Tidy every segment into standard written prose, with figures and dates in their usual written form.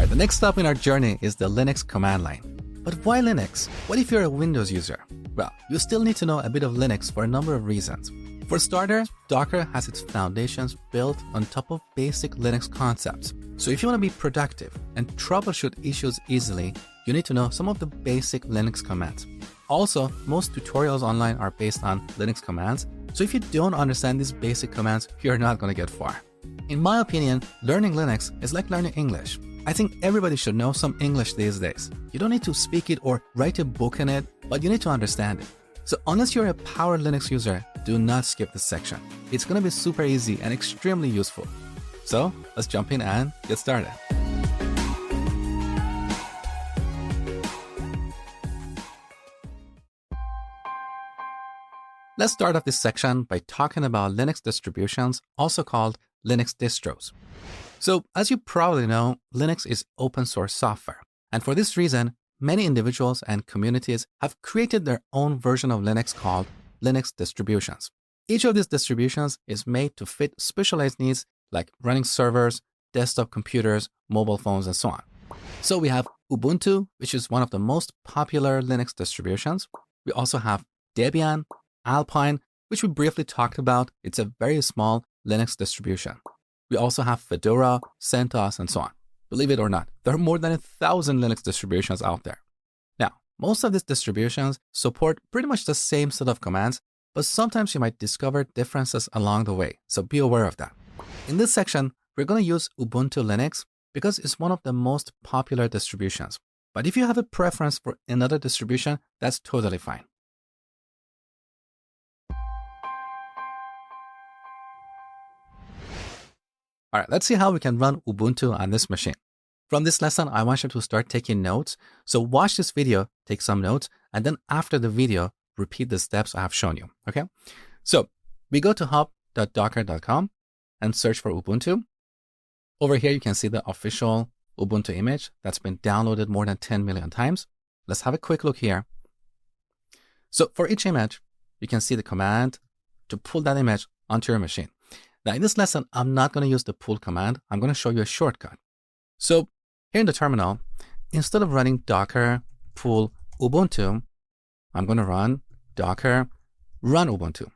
Alright, the next stop in our journey is the Linux command line. But why Linux? What if you're a Windows user? Well, you still need to know a bit of Linux for a number of reasons. For starters, Docker has its foundations built on top of basic Linux concepts. So if you want to be productive and troubleshoot issues easily, you need to know some of the basic Linux commands. Also, most tutorials online are based on Linux commands, so if you don't understand these basic commands, you're not going to get far. In my opinion, learning Linux is like learning English. I think everybody should know some English these days. You don't need to speak it or write a book in it, but you need to understand it. So unless you're a power Linux user, do not skip this section. It's going to be super easy and extremely useful. So let's jump in and get started. Let's start off this section by talking about Linux distributions, also called Linux distros. So as you probably know, Linux is open source software. And for this reason, many individuals and communities have created their own version of Linux called Linux distributions. Each of these distributions is made to fit specialized needs like running servers, desktop computers, mobile phones, and so on. So we have Ubuntu, which is one of the most popular Linux distributions. We also have Debian, Alpine, which we briefly talked about. It's a very small Linux distribution. We also have Fedora, CentOS, and so on. Believe it or not, there are more than 1,000 Linux distributions out there. Now, most of these distributions support pretty much the same set of commands, but sometimes you might discover differences along the way, so be aware of that. In this section, we're going to use Ubuntu Linux because it's one of the most popular distributions. But if you have a preference for another distribution, that's totally fine. All right, let's see how we can run Ubuntu on this machine. From this lesson, I want you to start taking notes. So watch this video, take some notes, and then after the video, repeat the steps I have shown you, okay? So we go to hub.docker.com and search for Ubuntu. Over here, you can see the official Ubuntu image that's been downloaded more than 10 million times. Let's have a quick look here. So for each image, you can see the command to pull that image onto your machine. Now in this lesson, I'm not going to use the pull command. I'm going to show you a shortcut. So here in the terminal, instead of running docker pull Ubuntu, I'm going to run docker run Ubuntu.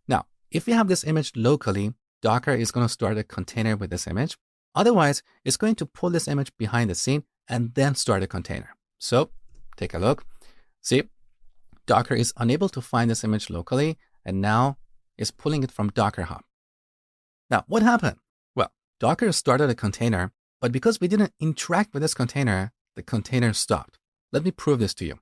Now, if you have this image locally, Docker is going to start a container with this image. Otherwise, it's going to pull this image behind the scene and then start a container. So take a look. See, Docker is unable to find this image locally, and now is pulling it from Docker Hub. Now, what happened? Well, Docker started a container, but because we didn't interact with this container, the container stopped. Let me prove this to you.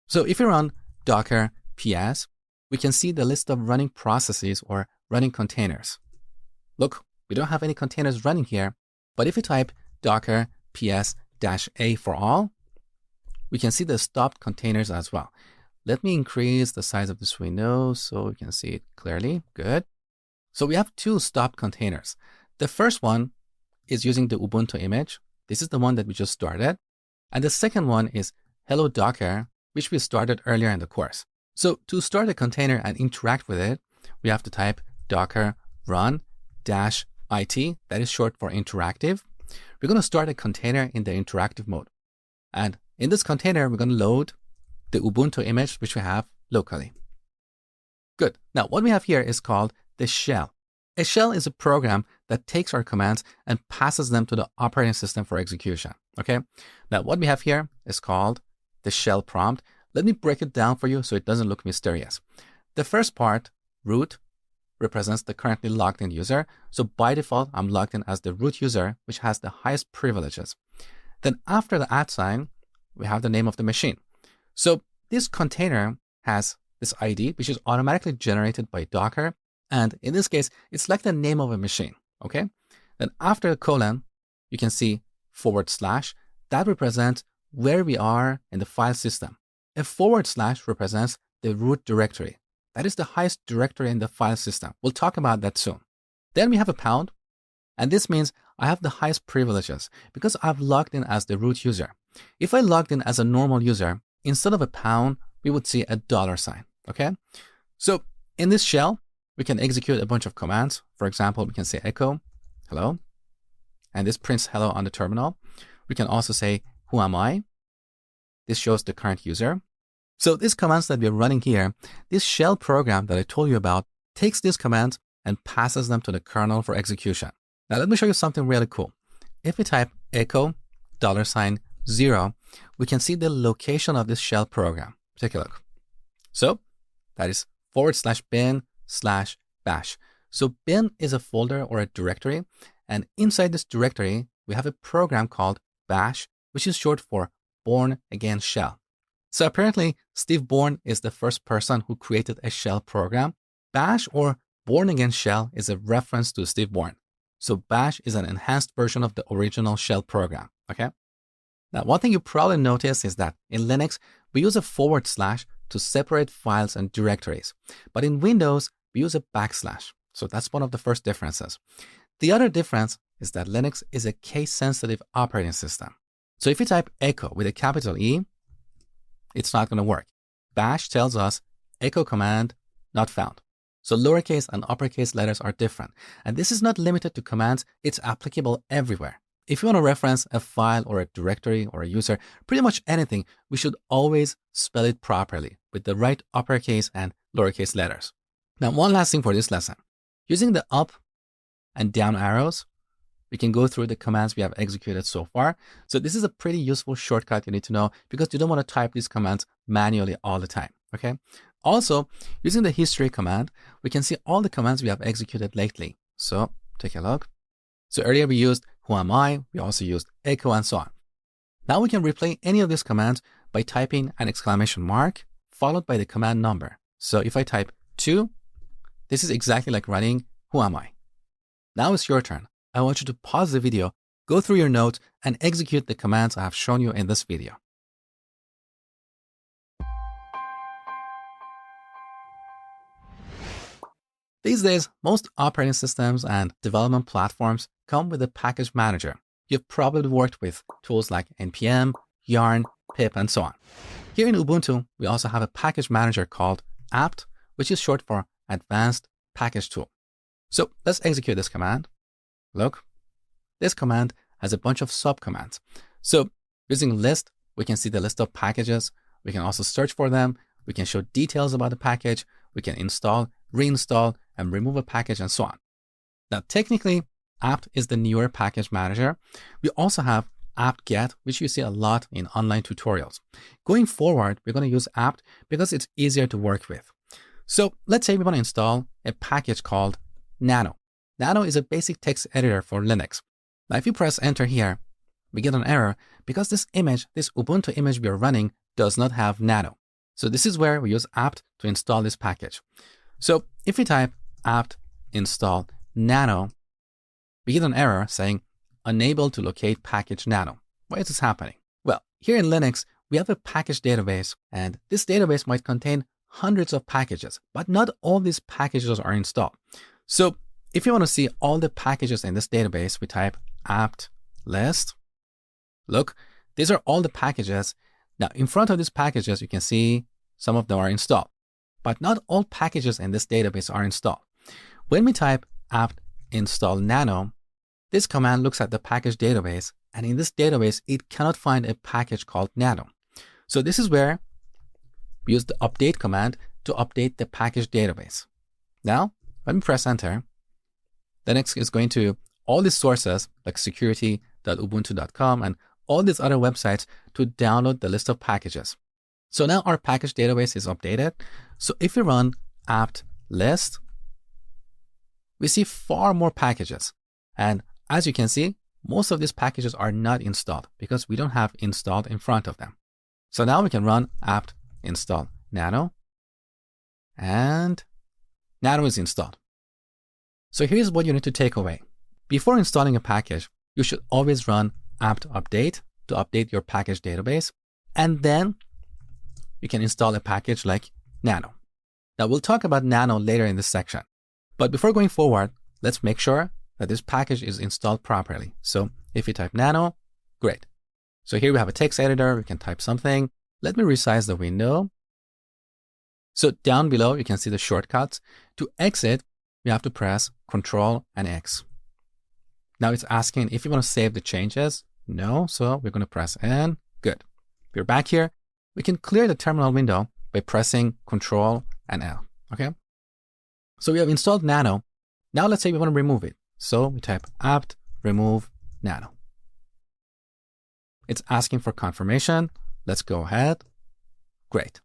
So if you run docker ps, we can see the list of running processes or running containers. Look, we don't have any containers running here, but if you type docker ps-a for all, we can see the stopped containers as well. Let me increase the size of this window so you can see it clearly. Good. So we have two stopped containers. The first one is using the Ubuntu image. This is the one that we just started. And the second one is Hello Docker, which we started earlier in the course. So to start a container and interact with it, we have to type docker run -it. That is short for interactive. We're going to start a container in the interactive mode. And in this container, we're going to load the Ubuntu image, which we have locally. Good. Now, what we have here is called the shell. A shell is a program that takes our commands and passes them to the operating system for execution. Okay. Now, what we have here is called the shell prompt. Let me break it down for you so it doesn't look mysterious. The first part, root, represents the currently logged in user. So by default, I'm logged in as the root user, which has the highest privileges. Then after the @ we have the name of the machine. So this container has this ID, which is automatically generated by Docker. And in this case, it's like the name of a machine, okay? Then after the colon, you can see /. That represents where we are in the file system. A / represents the root directory. That is the highest directory in the file system. We'll talk about that soon. Then we have a £, and this means I have the highest privileges because I've logged in as the root user. If I logged in as a normal user, instead of a £, we would see a $, okay? So in this shell, we can execute a bunch of commands. For example, we can say echo hello, and this prints hello on the terminal. We can also say, who am I? This shows the current user. So these commands that we're running here, this shell program that I told you about, takes these commands and passes them to the kernel for execution. Now let me show you something really cool. If we type echo $0, we can see the location of this shell program. Take a look. So that is /bin/bash. So bin is a folder or a directory, and inside this directory, we have a program called bash, which is short for Bourne Again Shell. So apparently, Steve Bourne is the first person who created a shell program. Bash or Bourne Again Shell is a reference to Steve Bourne. So bash is an enhanced version of the original shell program, okay? Now, one thing you probably noticed is that in Linux, we use a / to separate files and directories. But in Windows, we use a \. So that's one of the first differences. The other difference is that Linux is a case-sensitive operating system. So if you type echo with a capital E, it's not going to work. Bash tells us echo command not found. So lowercase and uppercase letters are different. And this is not limited to commands, it's applicable everywhere. If you want to reference a file or a directory or a user, pretty much anything, we should always spell it properly with the right uppercase and lowercase letters. Now, one last thing for this lesson. Using the up and down arrows, we can go through the commands we have executed so far. So this is a pretty useful shortcut you need to know because you don't want to type these commands manually all the time, okay? Also, using the history command, we can see all the commands we have executed lately. So take a look. So earlier we used who am I, we also used echo and so on. Now we can replay any of these commands by typing an exclamation mark followed by the command number. So if I type 2, this is exactly like running who am I. Now it's your turn. I want you to pause the video, go through your notes, and execute the commands I have shown you in this video. These days, most operating systems and development platforms come with a package manager. You've probably worked with tools like NPM, Yarn, pip, and so on. Here in Ubuntu, we also have a package manager called apt, which is short for Advanced Package Tool. So let's execute this command. Look, this command has a bunch of subcommands. So using list, we can see the list of packages. We can also search for them. We can show details about the package. We can install, reinstall, and remove a package and so on. Now, technically, apt is the newer package manager. We also have apt-get, which you see a lot in online tutorials. Going forward, we're going to use apt because it's easier to work with. So let's say we want to install a package called Nano. Nano is a basic text editor for Linux. Now, if you press enter here, we get an error because this image, this Ubuntu image we are running, does not have Nano. So this is where we use apt to install this package. So if we type apt install nano, we get an error saying unable to locate package nano. Why is this happening? Well, here in Linux, we have a package database, and this database might contain hundreds of packages, but not all these packages are installed. So if you want to see all the packages in this database, we type apt list. Look, these are all the packages. Now, in front of these packages, you can see some of them are installed, but not all packages in this database are installed. When we type apt install nano, this command looks at the package database, and in this database, it cannot find a package called nano. So this is where we use the update command to update the package database. Now, when we press enter, Linux is going to all these sources like security.ubuntu.com and all these other websites to download the list of packages. So now our package database is updated. So if we run apt list, we see far more packages. And as you can see, most of these packages are not installed because we don't have installed in front of them. So now we can run apt install nano, and nano is installed. So here's what you need to take away. Before installing a package, you should always run apt update to update your package database, and then you can install a package like nano. Now we'll talk about nano later in this section. But before going forward, let's make sure that this package is installed properly. So if you type nano, great. So here we have a text editor, we can type something. Let me resize the window. So down below, you can see the shortcuts. To exit, we have to press Ctrl and X. Now it's asking if you want to save the changes. No, so we're going to press N. Good. We're back here. We can clear the terminal window by pressing Control and L. Okay. So we have installed Nano. Now let's say we want to remove it. So we type apt remove Nano. It's asking for confirmation. Let's go ahead. Great.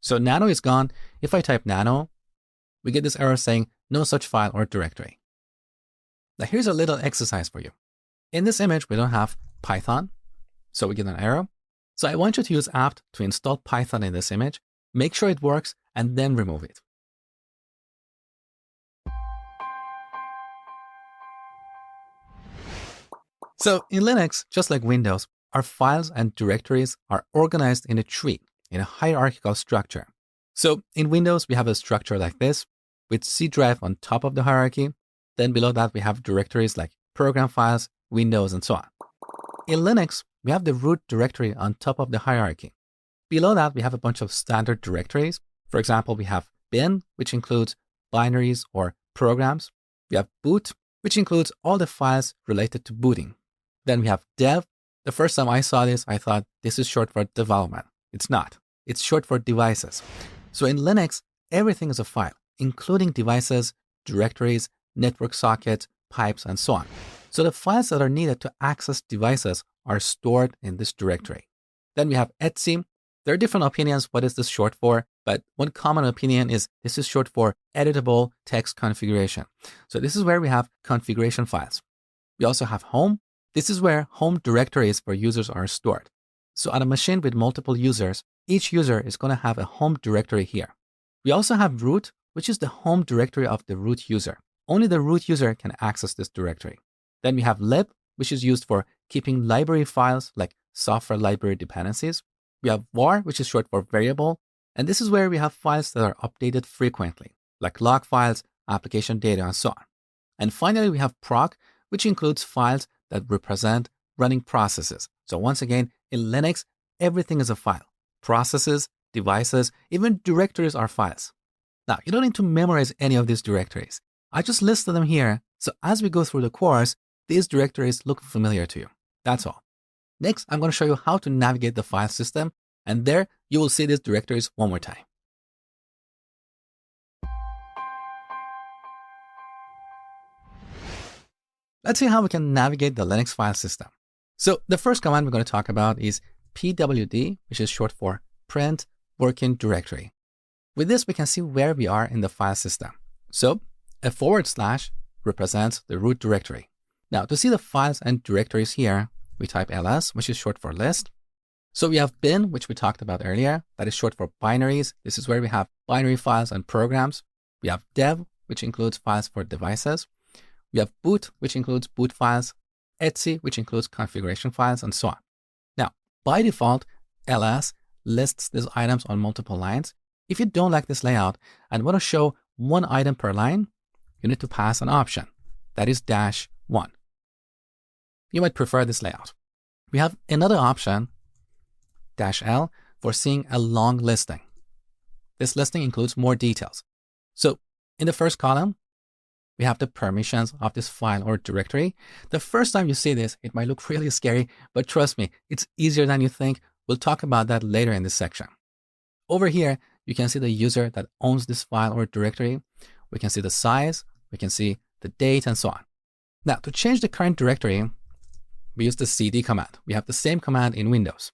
So Nano is gone. If I type Nano, we get this error saying no such file or directory. Now here's a little exercise for you. In this image, we don't have Python, so we get an error. So I want you to use apt to install Python in this image, make sure it works, and then remove it. So in Linux, just like Windows, our files and directories are organized in a tree, in a hierarchical structure. So in Windows, we have a structure like this, with C drive on top of the hierarchy. Then below that, we have directories like program files, Windows, and so on. In Linux, we have the root directory on top of the hierarchy. Below that, we have a bunch of standard directories. For example, we have bin, which includes binaries or programs. We have boot, which includes all the files related to booting. Then we have dev. The first time I saw this, I thought this is short for development. It's not. It's short for devices. So in Linux, everything is a file, including devices, directories, network sockets, pipes, and so on. So the files that are needed to access devices are stored in this directory. Then we have etc. There are different opinions. What is this short for? But one common opinion is this is short for editable text configuration. So this is where we have configuration files. We also have home. This is where home directories for users are stored. So on a machine with multiple users, each user is going to have a home directory here. We also have root, which is the home directory of the root user. Only the root user can access this directory. Then we have lib, which is used for keeping library files like software library dependencies. We have var, which is short for variable. And this is where we have files that are updated frequently, like log files, application data, and so on. And finally, we have proc, which includes files that represent running processes. So once again, in Linux, everything is a file. Processes, devices, even directories are files. Now, you don't need to memorize any of these directories. I just listed them here, so as we go through the course, these directories look familiar to you. That's all. Next, I'm going to show you how to navigate the file system, and there you will see these directories one more time. Let's see how we can navigate the Linux file system. So the first command we're going to talk about is pwd, which is short for print working directory. With this, we can see where we are in the file system. So a / represents the root directory. Now, to see the files and directories here, we type ls, which is short for list. So we have bin, which we talked about earlier. That is short for binaries. This is where we have binary files and programs. We have dev, which includes files for devices. We have boot, which includes boot files. etc, which includes configuration files, and so on. Now, by default, ls lists these items on multiple lines. If you don't like this layout and want to show one item per line, you need to pass an option. That is -1. You might prefer this layout. We have another option, -l, for seeing a long listing. This listing includes more details. So in the first column, we have the permissions of this file or directory. The first time you see this, it might look really scary, but trust me, it's easier than you think. We'll talk about that later in this section. Over here, you can see the user that owns this file or directory. We can see the size, we can see the date, and so on. Now, to change the current directory, we use the cd command. We have the same command in Windows.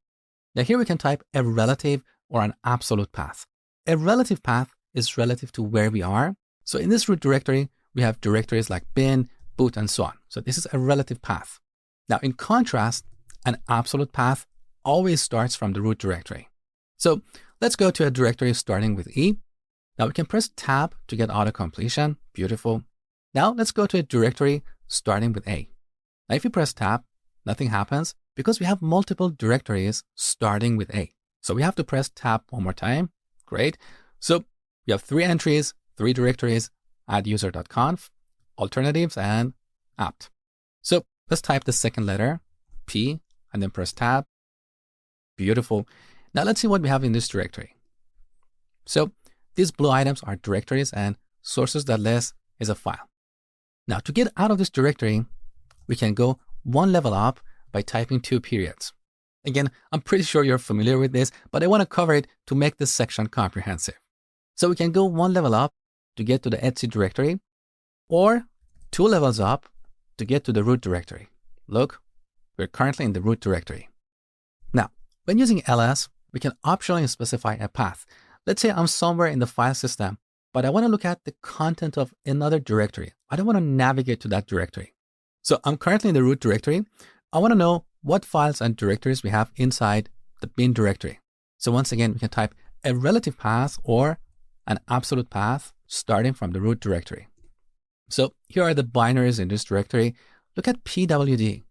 Now here we can type a relative or an absolute path. A relative path is relative to where we are. So in this root directory, we have directories like bin, boot, and so on. So this is a relative path. Now, in contrast, an absolute path always starts from the root directory. So let's go to a directory starting with E. Now we can press tab to get auto-completion. Beautiful. Now let's go to a directory starting with A. Now if you press tab, nothing happens because we have multiple directories starting with A. So we have to press tab one more time. Great. So we have 3 entries, 3 directories, add user.conf, alternatives, and apt. So let's type the second letter, P, and then press tab. Beautiful. Now let's see what we have in this directory. So these blue items are directories, and sources.list is a file. Now to get out of this directory, we can go one level up by typing 2 periods. Again, I'm pretty sure you're familiar with this, but I want to cover it to make this section comprehensive. So we can go 1 level up to get to the etc directory, or 2 levels up to get to the root directory. Look, we're currently in the root directory. Now, when using ls, we can optionally specify a path. Let's say I'm somewhere in the file system, but I want to look at the content of another directory. I don't want to navigate to that directory. So I'm currently in the root directory. I want to know what files and directories we have inside the bin directory. So once again, we can type a relative path or an absolute path starting from the root directory. So here are the binaries in this directory. Look at pwd.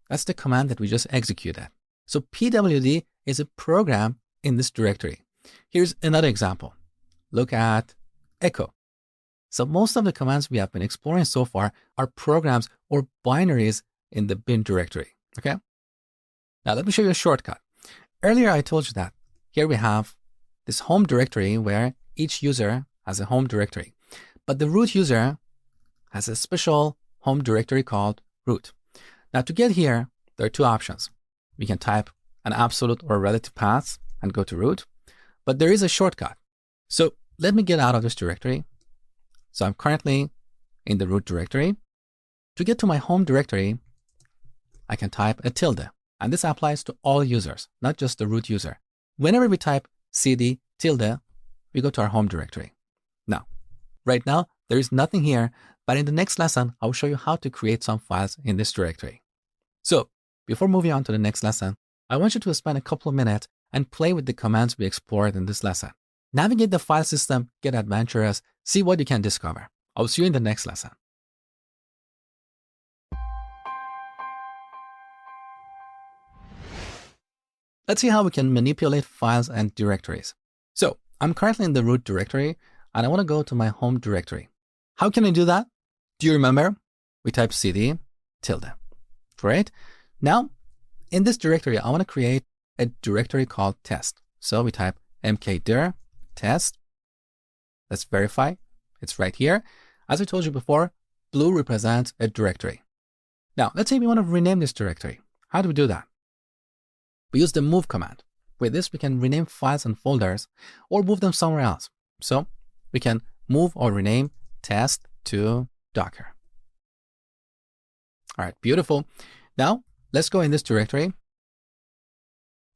That's the command that we just executed. So pwd is a program in this directory. Here's another example. Look at echo. So most of the commands we have been exploring so far are programs or binaries in the bin directory. Okay. Now let me show you a shortcut. Earlier I told you that here we have this home directory where each user has a home directory, but the root user has a special home directory called root. Now to get here, there are 2 options. We can type an absolute or relative path and go to root, but there is a shortcut. So let me get out of this directory. So I'm currently in the root directory. To get to my home directory, I can type a tilde, and this applies to all users, not just the root user. Whenever we type cd tilde, we go to our home directory. Now, right now, there is nothing here, but in the next lesson, I'll show you how to create some files in this directory. So before moving on to the next lesson, I want you to spend a couple of minutes and play with the commands we explored in this lesson. Navigate the file system, get adventurous, see what you can discover. I'll see you in the next lesson. Let's see how we can manipulate files and directories. So I'm currently in the root directory and I want to go to my home directory. How can I do that? Do you remember? We type cd tilde. Great. Now, in this directory, I want to create a directory called test. So we type mkdir test. Let's verify. It's right here. As I told you before, blue represents a directory. Now, let's say we want to rename this directory. How do we do that? We use the move command. With this, we can rename files and folders or move them somewhere else. So we can move or rename test to Docker. All right, beautiful. Now, let's go in this directory.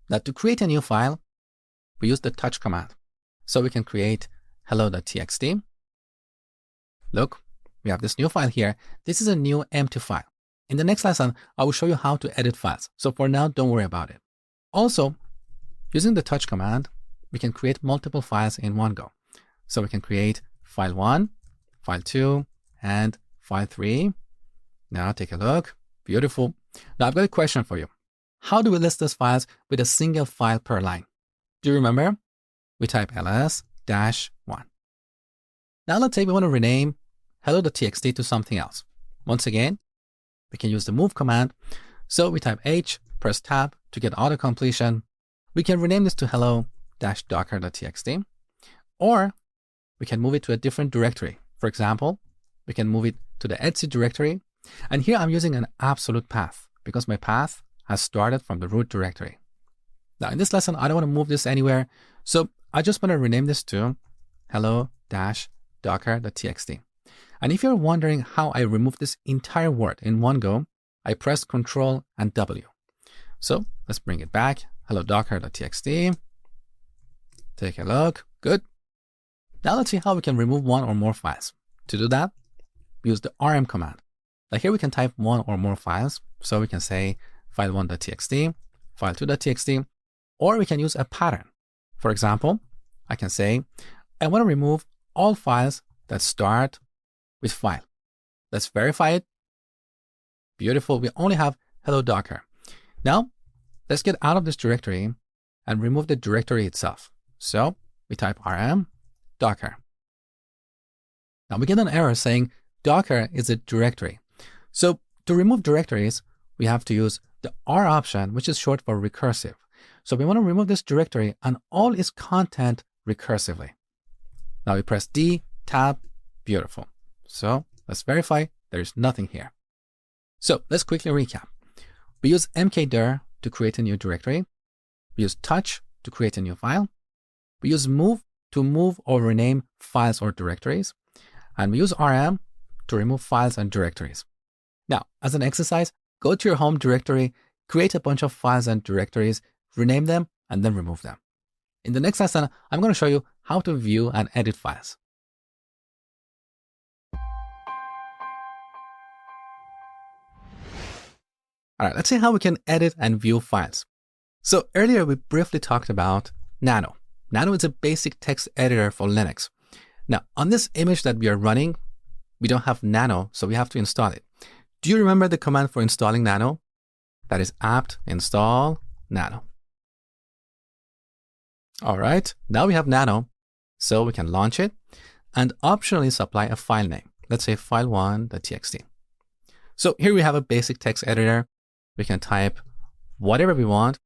Now, to create a new file, we use the touch command. So we can create hello.txt. Look, we have this new file here. This is a new empty file. In the next lesson, I will show you how to edit files. So for now, don't worry about it. Also, using the touch command, we can create multiple files in one go. So we can create file 1, file 2, and file 3. Now take a look. Beautiful. Now I've got a question for you. How do we list these files with a single file per line? Do you remember? We type ls-1. Now let's say we want to rename hello.txt to something else. Once again, we can use the move command. So we type h, press tab to get auto completion. We can rename this to hello-docker.txt, or we can move it to a different directory. For example, we can move it to the etc directory. And here I'm using an absolute path because my path has started from the root directory. Now in this lesson, I don't want to move this anywhere. So I just want to rename this to hello-docker.txt. And if you're wondering how I remove this entire word in one go, I press Ctrl and W. So let's bring it back. Hello-docker.txt. Take a look. Good. Now let's see how we can remove one or more files. To do that, we use the rm command. Now here we can type one or more files. So we can say file1.txt, file2.txt, or we can use a pattern. For example, I can say, I want to remove all files that start with file. Let's verify it. Beautiful. We only have hello docker. Now, let's get out of this directory and remove the directory itself. So we type rm docker. Now we get an error saying Docker is a directory. So to remove directories, we have to use the R option, which is short for recursive. So we want to remove this directory and all its content recursively. Now we press D, tab, beautiful. So let's verify there is nothing here. So let's quickly recap. We use mkdir to create a new directory. We use touch to create a new file. We use move to move or rename files or directories. And we use rm to remove files and directories. Now, as an exercise, go to your home directory, create a bunch of files and directories, rename them, and then remove them. In the next lesson, I'm going to show you how to view and edit files. All right, let's see how we can edit and view files. So earlier, we briefly talked about Nano. Nano is a basic text editor for Linux. Now, on this image that we are running, we don't have Nano, so we have to install it. Do you remember the command for installing Nano? That is apt install Nano. All right, now we have Nano, so we can launch it and optionally supply a file name. Let's say file1.txt. So here we have a basic text editor. We can type whatever we want.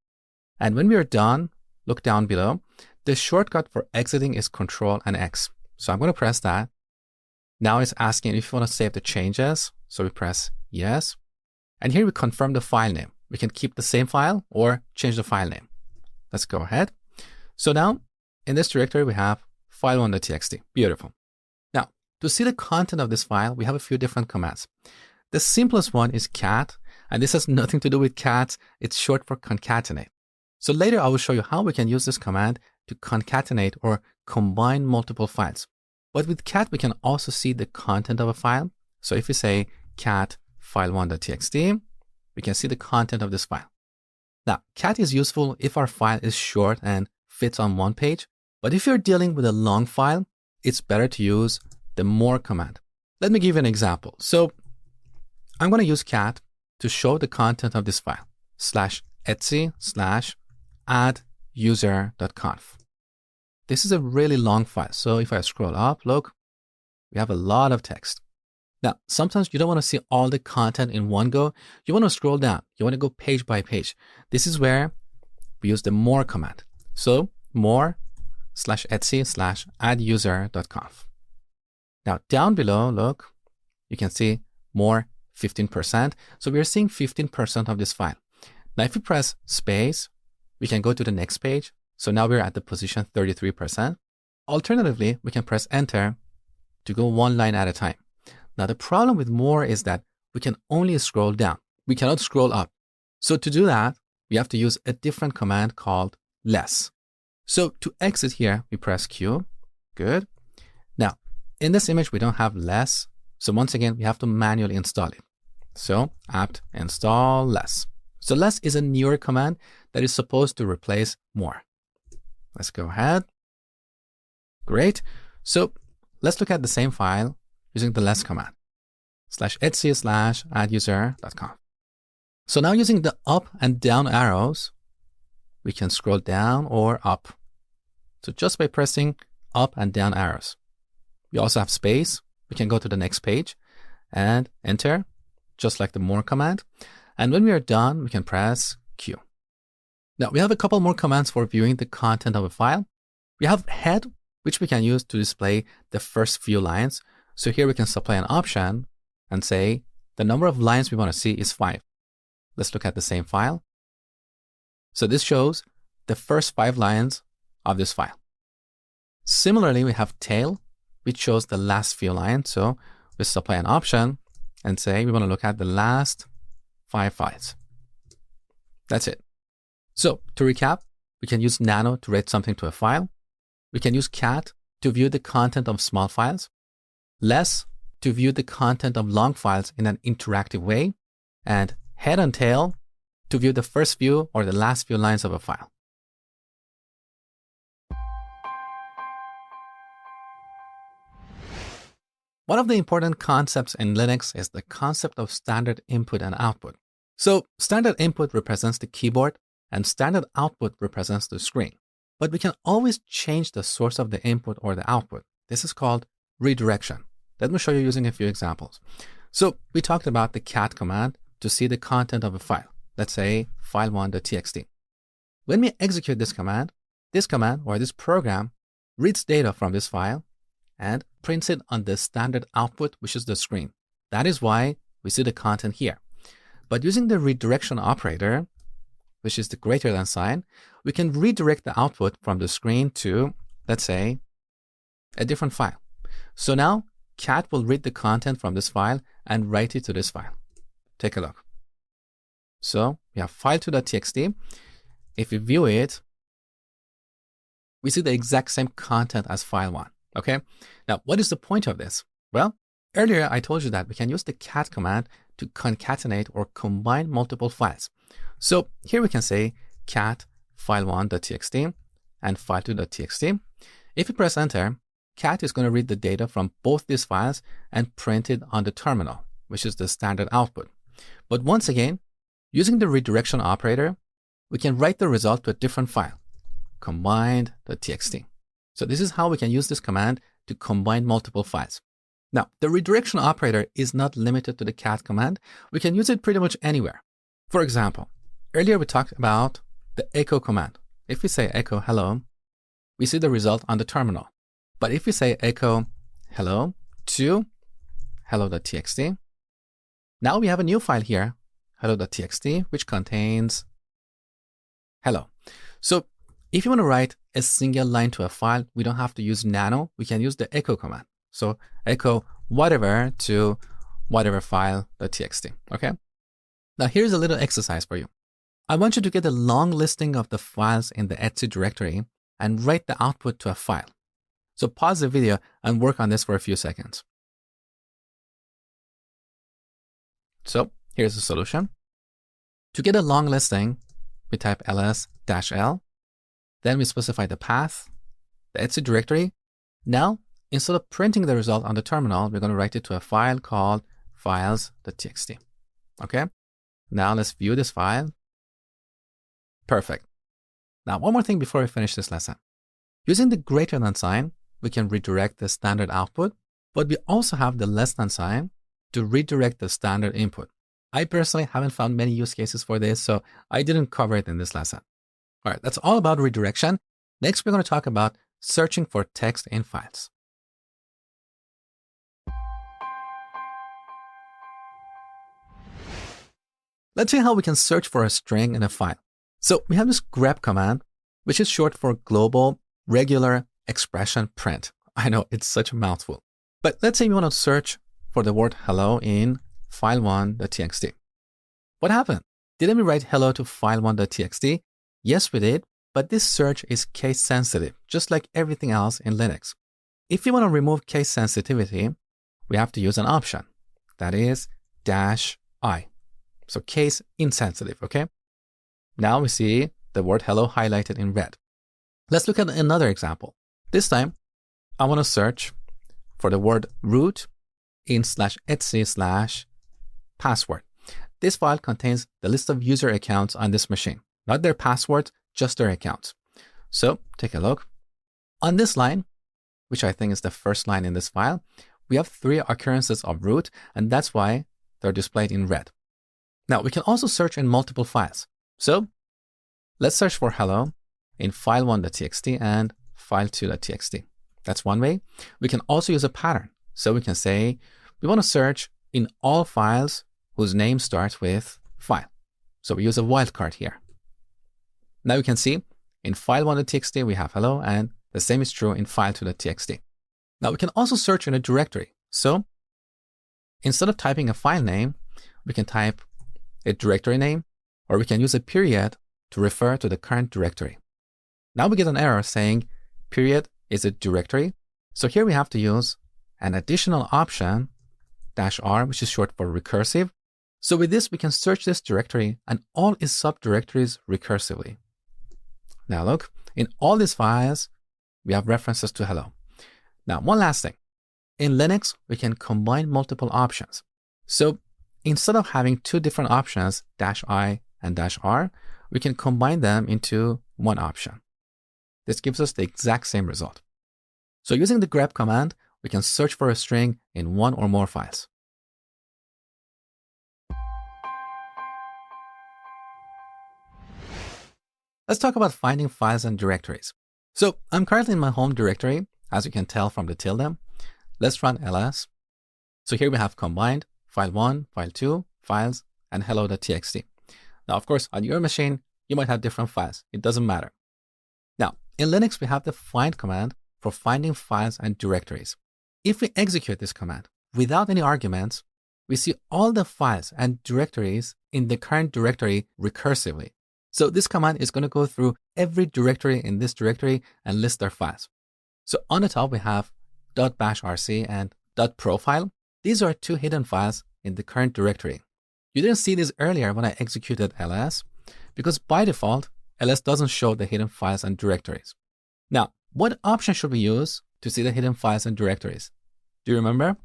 And when we are done, look down below. The shortcut for exiting is Control and X. So I'm going to press that. Now it's asking if you want to save the changes. So we press yes. And here we confirm the file name. We can keep the same file or change the file name. Let's go ahead. So now in this directory, we have file1.txt. Beautiful. Now to see the content of this file, we have a few different commands. The simplest one is cat, and this has nothing to do with cats. It's short for concatenate. So later I will show you how we can use this command to concatenate or combine multiple files. But with cat, we can also see the content of a file. So if we say cat file1.txt, we can see the content of this file. Now, cat is useful if our file is short and fits on one page. But if you're dealing with a long file, it's better to use the more command. Let me give you an example. So I'm going to use cat to show the content of this file, /etc/adduser.conf. This is a really long file. So if I scroll up, look, we have a lot of text. Now, sometimes you don't want to see all the content in one go. You want to scroll down. You want to go page by page. This is where we use the more command. So more /etc/adduser.conf. Now down below, look, you can see more 15%. So we are seeing 15% of this file. Now, if we press space, we can go to the next page. So now we're at the position 33%. Alternatively, we can press enter to go one line at a time. Now, the problem with more is that we can only scroll down. We cannot scroll up. So to do that, we have to use a different command called less. So to exit here, we press Q. Good. Now, in this image, we don't have less. So once again, we have to manually install it. So apt install less. So less is a newer command that is supposed to replace more. Let's go ahead. Great. So let's look at the same file using the less command, /etc/adduser.conf. So now using the up and down arrows, we can scroll down or up. So just by pressing up and down arrows. We also have space. We can go to the next page and enter, just like the more command. And when we are done, we can press Q. Now we have a couple more commands for viewing the content of a file. We have head, which we can use to display the first few lines. So here we can supply an option and say the number of lines we want to see is 5. Let's look at the same file. So this shows the first 5 lines of this file. Similarly, we have tail, which shows the last few lines. So we supply an option and say we want to look at the last 5 files. That's it. So to recap, we can use Nano to write something to a file. We can use cat to view the content of small files. Less to view the content of long files in an interactive way. And head and tail to view the first few or the last few lines of a file. One of the important concepts in Linux is the concept of standard input and output. So standard input represents the keyboard and standard output represents the screen. But we can always change the source of the input or the output. This is called redirection. Let me show you using a few examples. So we talked about the cat command to see the content of a file. Let's say file1.txt. When we execute this command or this program reads data from this file and prints it on the standard output, which is the screen. That is why we see the content here. But using the redirection operator, which is the greater than sign, we can redirect the output from the screen to, let's say, a different file. So now cat will read the content from this file and write it to this file. Take a look. So we have file2.txt. If we view it, we see the exact same content as file 1. Okay. Now, what is the point of this? Well, earlier I told you that we can use the cat command to concatenate or combine multiple files. So here we can say cat file1.txt and file2.txt. If we press enter, cat is going to read the data from both these files and print it on the terminal, which is the standard output. But once again, using the redirection operator, we can write the result to a different file, combined.txt. So this is how we can use this command to combine multiple files. Now, the redirection operator is not limited to the cat command. We can use it pretty much anywhere. For example, earlier we talked about the echo command. If we say echo hello, we see the result on the terminal. But if we say echo hello to hello.txt, now we have a new file here, hello.txt, which contains hello. So if you want to write a single line to a file, we don't have to use nano. We can use the echo command. So echo whatever to whatever file.txt. Okay. Now here's a little exercise for you. I want you to get a long listing of the files in the Etsy directory and write the output to a file. So pause the video and work on this for a few seconds. So here's the solution. To get a long listing, we type ls-l, then we specify the path, the Etsy directory. Now, instead of printing the result on the terminal, we're going to write it to a file called files.txt. Okay. Now let's view this file. Perfect. Now, one more thing before we finish this lesson. Using the greater than sign, we can redirect the standard output, but we also have the less than sign to redirect the standard input. I personally haven't found many use cases for this, so I didn't cover it in this lesson. All right, that's all about redirection. Next, we're going to talk about searching for text in files. Let's see how we can search for a string in a file. So we have this grep command, which is short for global regular expression print. I know it's such a mouthful. But let's say we want to search for the word hello in file1.txt. What happened? Didn't we write hello to file1.txt? Yes, we did, but this search is case sensitive, just like everything else in Linux. If you want to remove case sensitivity, we have to use an option. That is -i. So case insensitive, okay? Now we see the word hello highlighted in red. Let's look at another example. This time, I want to search for the word root in /etc/password. This file contains the list of user accounts on this machine, not their passwords, just their accounts. So take a look. On this line, which I think is the first line in this file, we have 3 occurrences of root, and that's why they're displayed in red. Now we can also search in multiple files. So let's search for hello in file1.txt and file2.txt. That's one way. We can also use a pattern. So we can say we want to search in all files whose name starts with file. So we use a wildcard here. Now you can see in file1.txt we have hello, and the same is true in file2.txt. Now we can also search in a directory. So instead of typing a file name, we can type a directory name, or we can use a period to refer to the current directory. Now we get an error saying period is a directory. So here we have to use an additional option, -r, which is short for recursive. So with this, we can search this directory and all its subdirectories recursively. Now look, in all these files, we have references to hello. Now, one last thing. In Linux, we can combine multiple options. So instead of having 2 different options, -i and -r, we can combine them into one option. This gives us the exact same result. So using the grep command, we can search for a string in 1 or more files. Let's talk about finding files and directories. So I'm currently in my home directory, as you can tell from the tilde. Let's run ls. So here we have combined file1, file2, files, and hello.txt. Now, of course, on your machine, you might have different files. It doesn't matter. Now, in Linux, we have the find command for finding files and directories. If we execute this command without any arguments, we see all the files and directories in the current directory recursively. So this command is going to go through every directory in this directory and list their files. So on the top, we have .bashrc and .profile. These are two hidden files in the current directory. You didn't see this earlier when I executed ls, because by default, ls doesn't show the hidden files and directories. Now, what option should we use to see the hidden files and directories? Do you remember?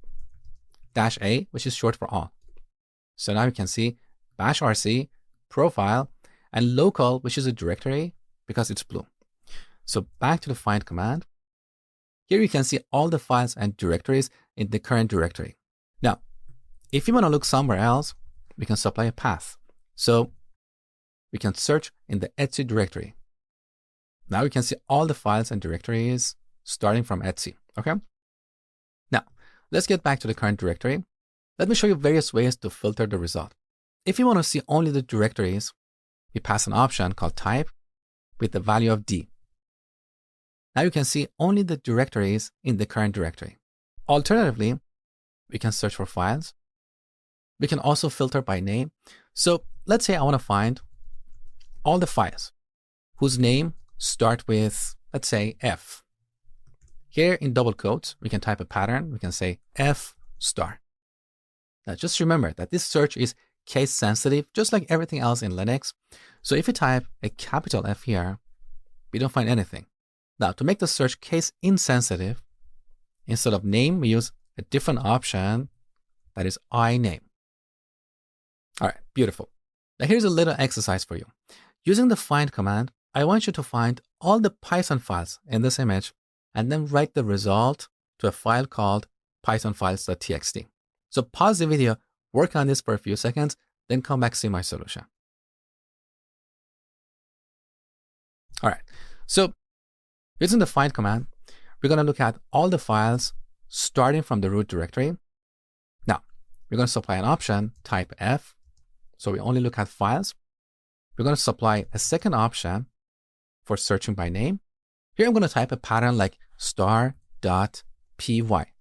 -A, which is short for all. So now you can see bashrc, profile, and local, which is a directory because it's blue. So back to the find command. Here you can see all the files and directories in the current directory. Now, if you want to look somewhere else, we can supply a path. So we can search in the Etsy directory. Now you can see all the files and directories starting from Etsy, okay? Now, let's get back to the current directory. Let me show you various ways to filter the result. If you want to see only the directories, we pass an option called type with the value of D. Now you can see only the directories in the current directory. Alternatively, we can search for files. We can also filter by name. So let's say I want to find all the files whose name start with, let's say, F. Here in double quotes, we can type a pattern. We can say F star. Now just remember that this search is case sensitive, just like everything else in Linux. So if you type a capital F here, we don't find anything. Now to make the search case insensitive, instead of name, we use a different option that is iname. All right, beautiful. Now here's a little exercise for you. Using the find command, I want you to find all the Python files in this image and then write the result to a file called pythonfiles.txt. So pause the video, work on this for a few seconds, then come back see my solution. All right, so using the find command, we're going to look at all the files starting from the root directory. Now, we're going to supply an option, type F, so we only look at files. We're going to supply a second option for searching by name. Here I'm going to type a pattern like star.py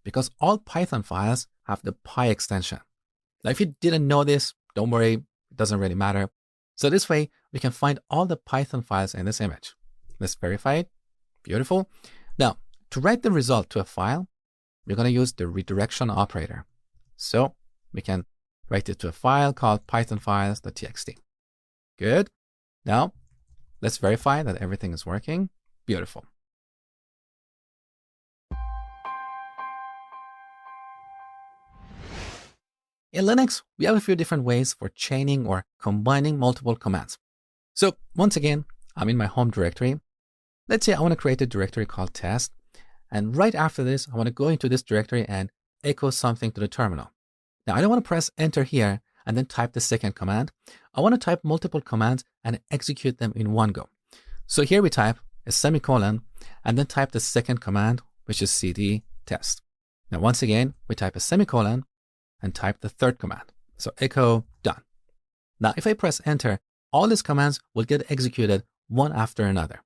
because all Python files have the py extension. Now, if you didn't know this, don't worry, it doesn't really matter. So this way, we can find all the Python files in this image. Let's verify it. Beautiful. Now, to write the result to a file, we're going to use the redirection operator. So we can write it to a file called pythonfiles.txt. Good. Now, let's verify that everything is working. Beautiful. In Linux, we have a few different ways for chaining or combining multiple commands. So once again, I'm in my home directory. Let's say I want to create a directory called test. And right after this, I want to go into this directory and echo something to the terminal. Now, I don't want to press enter here and then type the second command. I want to type multiple commands and execute them in one go. So here we type a semicolon and then type the second command, which is cd test. Now, once again, we type a semicolon and type the third command. So echo done. Now, if I press enter, all these commands will get executed one after another.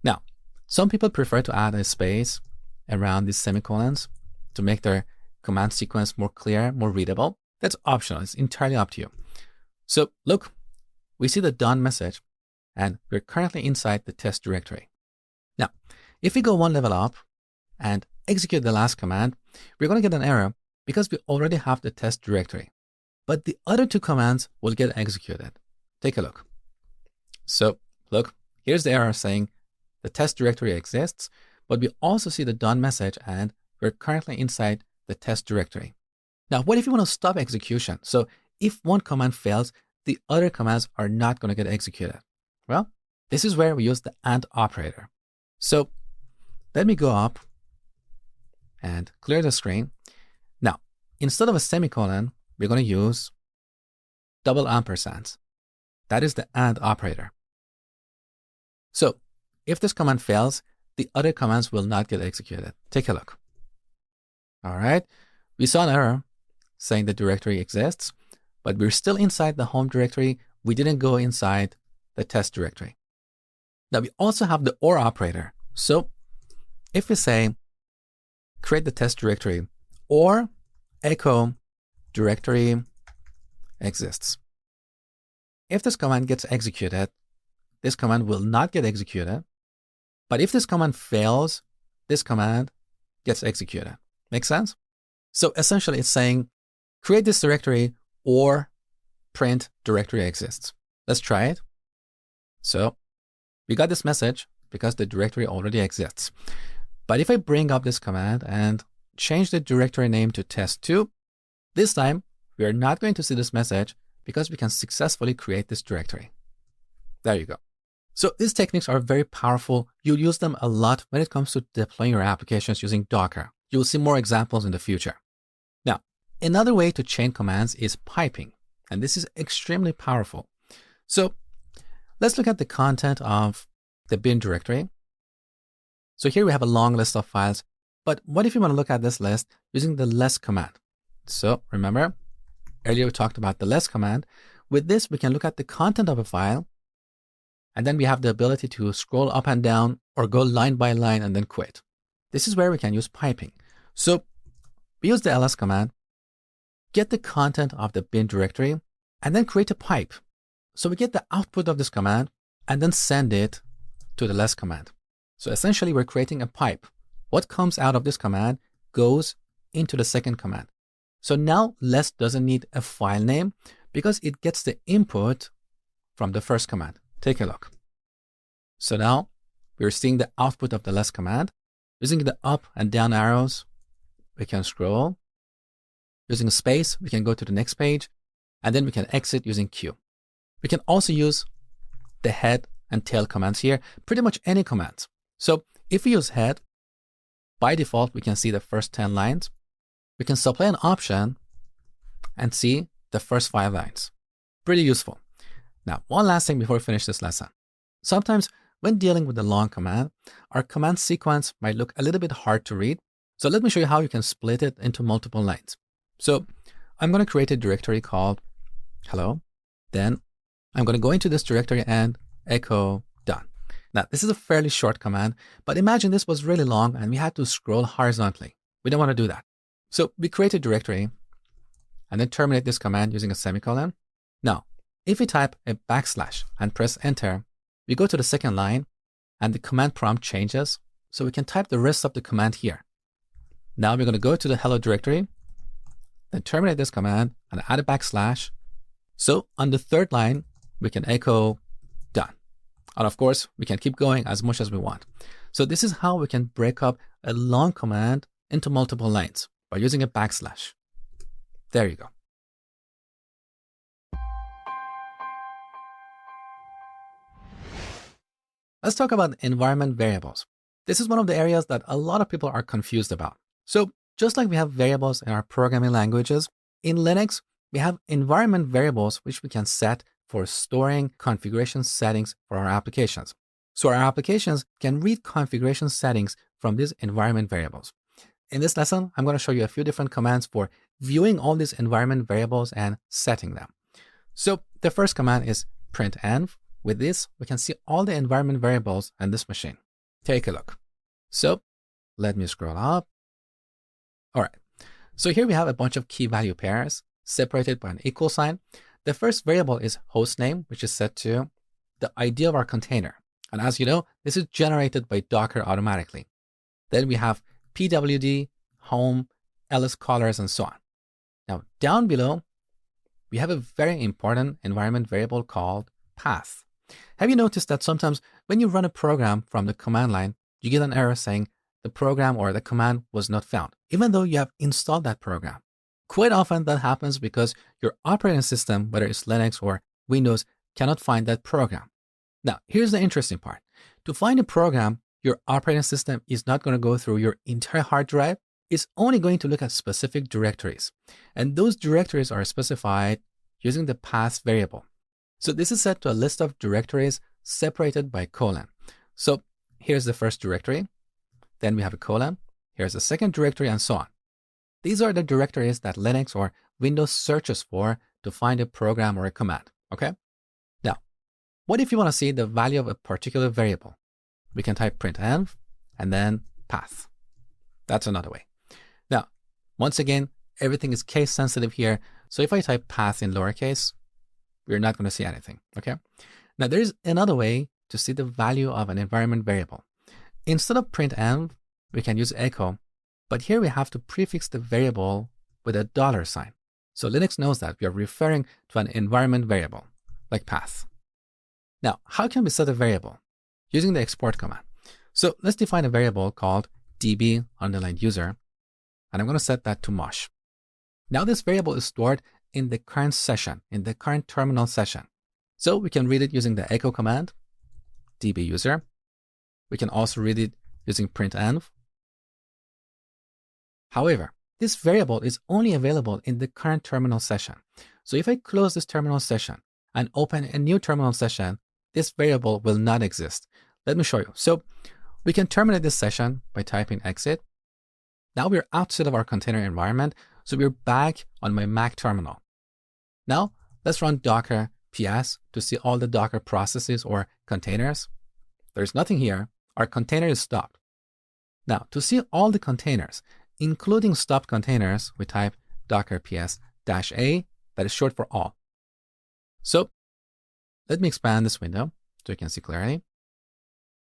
Now, some people prefer to add a space around these semicolons to make their command sequence more clear, more readable. That's optional. It's entirely up to you. So look, we see the done message and we're currently inside the test directory. Now, if we go one level up and execute the last command, we're going to get an error because we already have the test directory. But the other two commands will get executed. Take a look. So look, here's the error saying the test directory exists, but we also see the done message and we're currently inside the test directory. Now, what if you want to stop execution? So if one command fails, the other commands are not going to get executed. Well, this is where we use the AND operator. So let me go up and clear the screen. Now, instead of a semicolon, we're going to use double ampersands. That is the AND operator. So if this command fails, the other commands will not get executed. Take a look. All right. We saw an error saying the directory exists, but we're still inside the home directory. We didn't go inside the test directory. Now we also have the OR operator. So if we say create the test directory or echo directory exists, if this command gets executed, this command will not get executed. But if this command fails, this command gets executed. Make sense? So essentially it's saying create this directory or print directory exists. Let's try it. So we got this message because the directory already exists. But if I bring up this command and change the directory name to test2, this time we are not going to see this message because we can successfully create this directory. There you go. So these techniques are very powerful. You'll use them a lot when it comes to deploying your applications using Docker. You'll see more examples in the future. Now, another way to chain commands is piping, and this is extremely powerful. So let's look at the content of the bin directory. So here we have a long list of files, but what if you want to look at this list using the less command? So remember, earlier we talked about the less command. With this, we can look at the content of a file, and then we have the ability to scroll up and down or go line by line and then quit. This is where we can use piping. So we use the ls command, get the content of the bin directory, and then create a pipe. So we get the output of this command and then send it to the less command. So essentially we're creating a pipe. What comes out of this command goes into the second command. So now less doesn't need a file name because it gets the input from the first command. Take a look. So now we're seeing the output of the less command. Using the up and down arrows, we can scroll. Using space, we can go to the next page, and then we can exit using Q. We can also use the head and tail commands here, pretty much any commands. So if we use head, by default, we can see the first 10 lines. We can supply an option and see the first 5 lines. Pretty useful. Now, one last thing before we finish this lesson. Sometimes when dealing with the long command, our command sequence might look a little bit hard to read. So let me show you how you can split it into multiple lines. So I'm going to create a directory called hello. Then I'm going to go into this directory and echo done. Now, this is a fairly short command, but imagine this was really long and we had to scroll horizontally. We don't want to do that. So we create a directory and then terminate this command using a semicolon. Now, if we type a backslash and press enter, we go to the second line and the command prompt changes. So we can type the rest of the command here. Now we're going to go to the hello directory, then terminate this command and add a backslash. So on the third line, we can echo done. And of course, we can keep going as much as we want. So this is how we can break up a long command into multiple lines by using a backslash. There you go. Let's talk about environment variables. This is one of the areas that a lot of people are confused about. So just like we have variables in our programming languages, in Linux, we have environment variables which we can set for storing configuration settings for our applications. So our applications can read configuration settings from these environment variables. In this lesson, I'm going to show you a few different commands for viewing all these environment variables and setting them. So the first command is printEnv. With this, we can see all the environment variables on this machine. Take a look. So let me scroll up. All right. So here we have a bunch of key value pairs separated by an equal sign. The first variable is hostname, which is set to the ID of our container. And as you know, this is generated by Docker automatically. Then we have pwd, home, ls callers, and so on. Now down below, we have a very important environment variable called path. Have you noticed that sometimes when you run a program from the command line, you get an error saying the program or the command was not found, even though you have installed that program? Quite often that happens because your operating system, whether it's Linux or Windows, cannot find that program. Now, here's the interesting part. To find a program, your operating system is not going to go through your entire hard drive. It's only going to look at specific directories. And those directories are specified using the path variable. So this is set to a list of directories separated by colon. So here's the first directory. Then we have a colon. Here's the second directory and so on. These are the directories that Linux or Windows searches for to find a program or a command, okay? Now, what if you want to see the value of a particular variable? We can type printf and then path. That's another way. Now, once again, everything is case sensitive here. So if I type path in lowercase, we're not going to see anything, okay? Now, there's another way to see the value of an environment variable. Instead of printf, we can use echo, but here we have to prefix the variable with a $sign. So Linux knows that we are referring to an environment variable, like path. Now, how can we set a variable? Using the export command. So let's define a variable called db_user, and I'm going to set that to mosh. Now this variable is stored in the current session, in the current terminal session. So we can read it using the echo command, db_user. We can also read it using printf. However, this variable is only available in the current terminal session. So if I close this terminal session and open a new terminal session, this variable will not exist. Let me show you. So we can terminate this session by typing exit. Now we're outside of our container environment, so we're back on my Mac terminal. Now let's run docker ps to see all the Docker processes or containers. There's nothing here. Our container is stopped. Now to see all the containers, including stopped containers, we type docker ps-a, that is short for all. So let me expand this window so you can see clearly.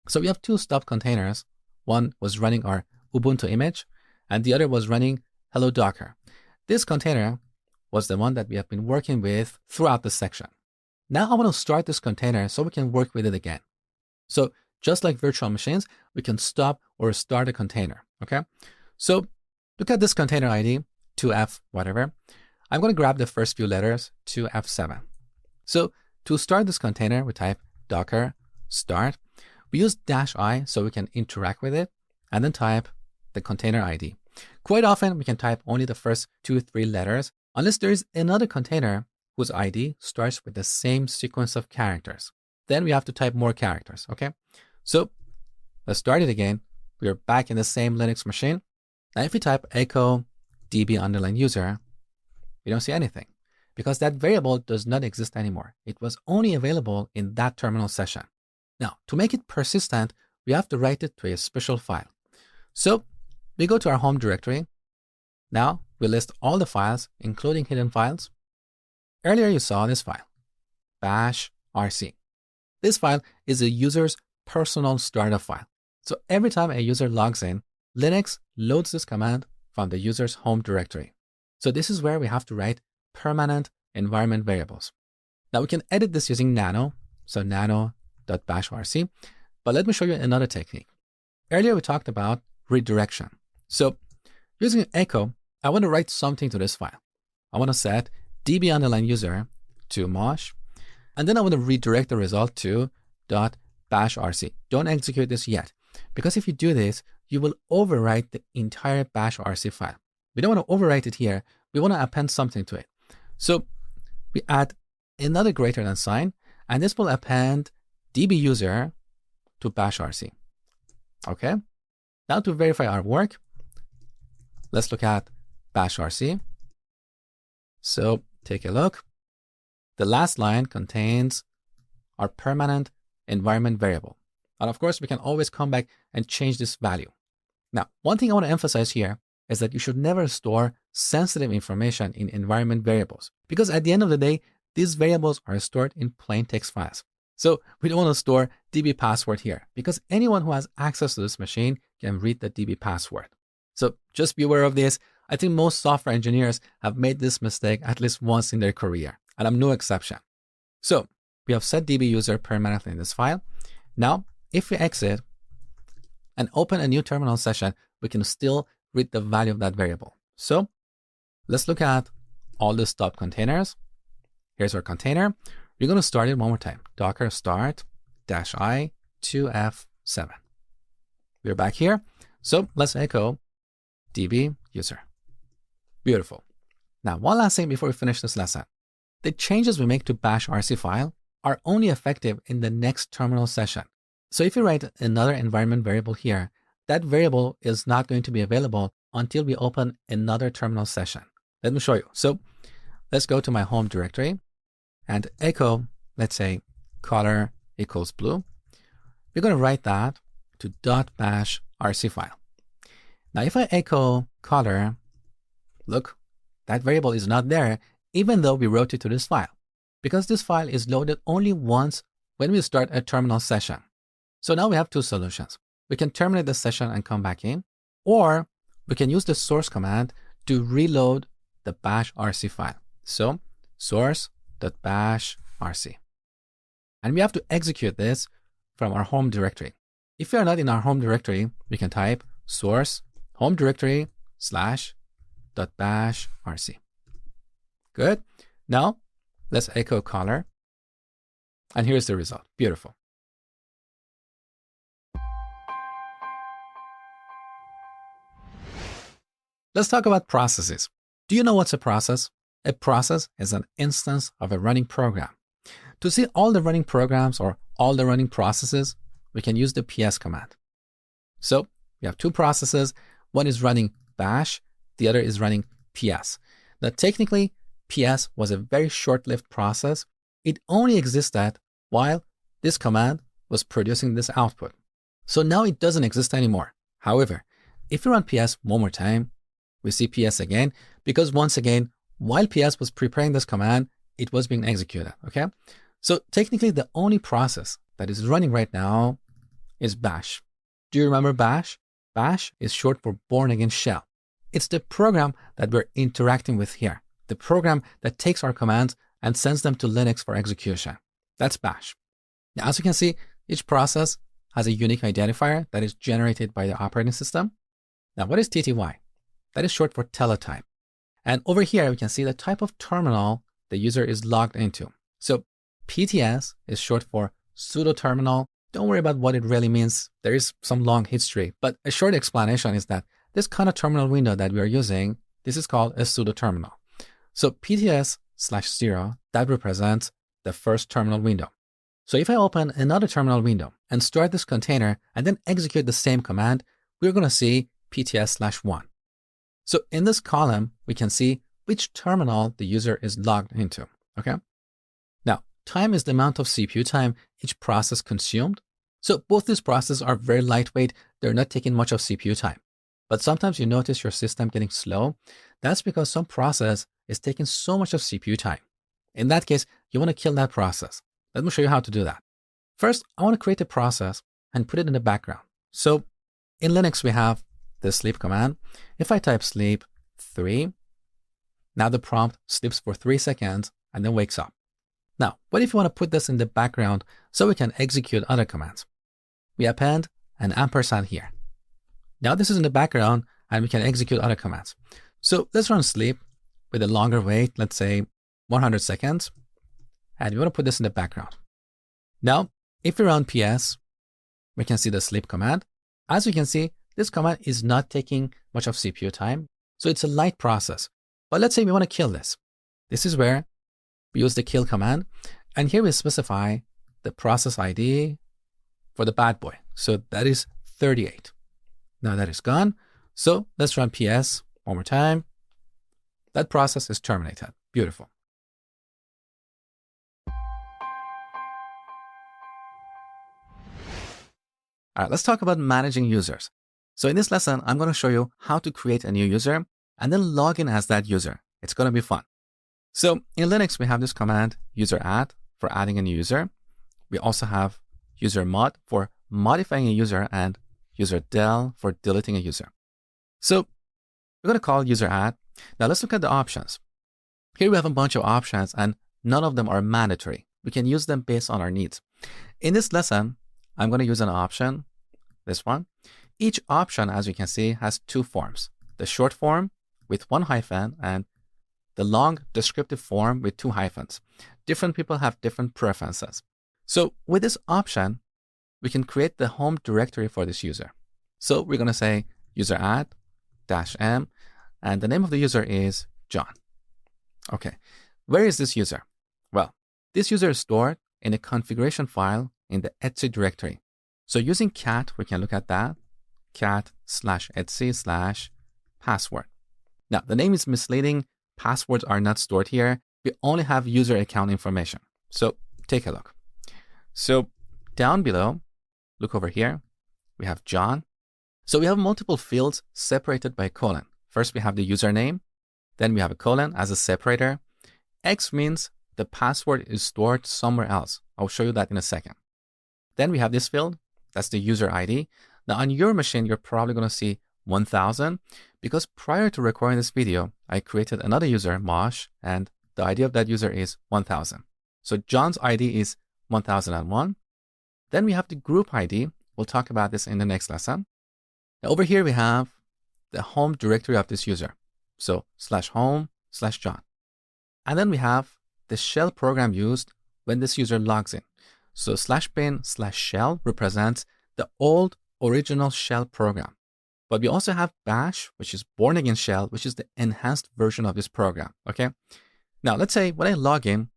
So we have two stopped containers. One was running our Ubuntu image, and the other was running Hello Docker. This container was the one that we have been working with throughout this section. Now I want to start this container so we can work with it again. So just like virtual machines, we can stop or start a container, okay? So look at this container ID, 2F whatever. I'm going to grab the first few letters, 2F7. So to start this container, we type docker start. We use -i so we can interact with it, and then type the container ID. Quite often, we can type only the first 2-3 letters, unless there is another container whose ID starts with the same sequence of characters. Then we have to type more characters, okay? So let's start it again. We are back in the same Linux machine. Now, if we type echo db_user, we don't see anything because that variable does not exist anymore. It was only available in that terminal session. Now, to make it persistent, we have to write it to a special file. So we go to our home directory. Now we list all the files, including hidden files. Earlier you saw this file, bashrc. This file is a user's personal startup file. So every time a user logs in, Linux loads this command from the user's home directory. So this is where we have to write permanent environment variables. Now we can edit this using nano, so nano.bashrc, but let me show you another technique. Earlier we talked about redirection. So using echo, I want to write something to this file. I want to set db_user to mosh, and then I want to redirect the result to .bashrc. Don't execute this yet, because if you do this, you will overwrite the entire bashrc file. We don't want to overwrite it here. We want to append something to it. So we add another greater than sign, and this will append db_user to bashrc. Okay. Now to verify our work, let's look at bashrc. So take a look. The last line contains our permanent environment variable. And of course, we can always come back and change this value. Now, one thing I want to emphasize here is that you should never store sensitive information in environment variables, because at the end of the day, these variables are stored in plain text files. So we don't want to store DB password here, because anyone who has access to this machine can read the DB password. So just be aware of this. I think most software engineers have made this mistake at least once in their career, and I'm no exception. So we have set db_user permanently in this file. Now, if we exit and open a new terminal session, we can still read the value of that variable. So let's look at all the stop containers. Here's our container. We're going to start it one more time. Docker start -i 2f7. We're back here. So let's echo db_user. Beautiful. Now, one last thing before we finish this lesson. The changes we make to bashrc file are only effective in the next terminal session. So if you write another environment variable here, that variable is not going to be available until we open another terminal session. Let me show you. So let's go to my home directory and echo, let's say, color equals blue. We're going to write that to .bash rc file. Now, if I echo color, look, that variable is not there, even though we wrote it to this file, because this file is loaded only once when we start a terminal session. So now we have two solutions. We can terminate the session and come back in, or we can use the source command to reload the bash rc file. So source.bash rc. And we have to execute this from our home directory. If we are not in our home directory, we can type source home directory /.bash rc. Good. Now let's echo color. And here's the result. Beautiful. Let's talk about processes. Do you know what's a process? A process is an instance of a running program. To see all the running programs or all the running processes, we can use the ps command. So we have two processes. One is running bash, the other is running ps. Now, technically, ps was a very short-lived process. It only existed while this command was producing this output. So now it doesn't exist anymore. However, if we run ps one more time, we see ps again, because once again, while ps was preparing this command, it was being executed, okay? So technically, the only process that is running right now is bash. Do you remember bash? Bash is short for Bourne Again Shell. It's the program that we're interacting with here, the program that takes our commands and sends them to Linux for execution. That's bash. Now, as you can see, each process has a unique identifier that is generated by the operating system. Now, what is TTY? That is short for teletype. And over here, we can see the type of terminal the user is logged into. So PTS is short for pseudo terminal. Don't worry about what it really means. There is some long history, but a short explanation is that this kind of terminal window that we are using, this is called a pseudo terminal. So PTS/0, that represents the first terminal window. So if I open another terminal window and start this container and then execute the same command, we're going to see PTS/1. So in this column, we can see which terminal the user is logged into, okay? Now, time is the amount of CPU time each process consumed. So both these processes are very lightweight. They're not taking much of CPU time. But sometimes you notice your system getting slow. That's because some process is taking so much of CPU time. In that case, you want to kill that process. Let me show you how to do that. First, I want to create a process and put it in the background. So in Linux, we have the sleep command. If I type sleep 3, now the prompt sleeps for 3 seconds and then wakes up. Now, what if you want to put this in the background so we can execute other commands? We append an ampersand here. Now this is in the background and we can execute other commands. So let's run sleep with a longer wait, let's say 100 seconds. And we want to put this in the background. Now, if we run ps, we can see the sleep command. As you can see, this command is not taking much of CPU time. So it's a light process. But let's say we want to kill this. This is where we use the kill command. And here we specify the process ID for the bad boy. So that is 38. Now that is gone. So let's run ps one more time. That process is terminated. Beautiful. All right, let's talk about managing users. So in this lesson, I'm going to show you how to create a new user and then log in as that user. It's going to be fun. So in Linux, we have this command user add for adding a new user. We also have user mod for modifying a user and user del for deleting a user. So we're going to call user add. Now let's look at the options. Here we have a bunch of options and none of them are mandatory. We can use them based on our needs. In this lesson, I'm going to use an option, this one. Each option, as you can see, has two forms. The short form with 1 hyphen and the long descriptive form with 2 hyphens. Different people have different preferences. So with this option, we can create the home directory for this user. So we're going to say user add -m, and the name of the user is John. Okay, where is this user? Well, this user is stored in a configuration file in the etc directory. So using cat, we can look at that, cat/etc/password. Now, the name is misleading. passwords are not stored here. We only have user account information. So take a look. So down below, look over here. We have John. So we have multiple fields separated by colon. First, we have the username. Then we have a colon as a separator. X means the password is stored somewhere else. I'll show you that in a second. Then we have this field. That's the user ID. Now on your machine, you're probably going to see 1000 because prior to recording this video, I created another user, Mosh, and the ID of that user is 1000. So John's ID is 1001. Then we have the group ID. We'll talk about this in the next lesson. Now over here, we have the home directory of this user. So /home/John. And then we have the shell program used when this user logs in. So /bin/shell represents the old original shell program. But we also have bash, which is born again shell, which is the enhanced version of this program. Okay. Now let's say when I log in,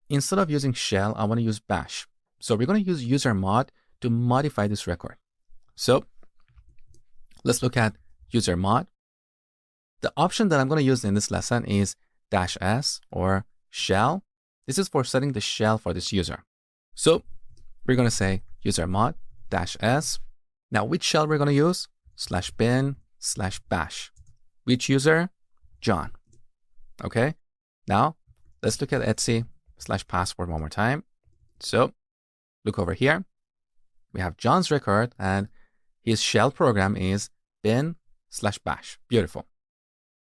instead of using shell, I want to use bash. So we're going to use user mod to modify this record. So let's look at user mod. The option that I'm going to use in this lesson is -s or shell. This is for setting the shell for this user. So we're going to say user mod -s. Now which shell we're going to use? /bin/bash. Which user? John. Okay. Now let's look at etc/password one more time. So look over here. We have John's record and his shell program is bin/bash. Beautiful.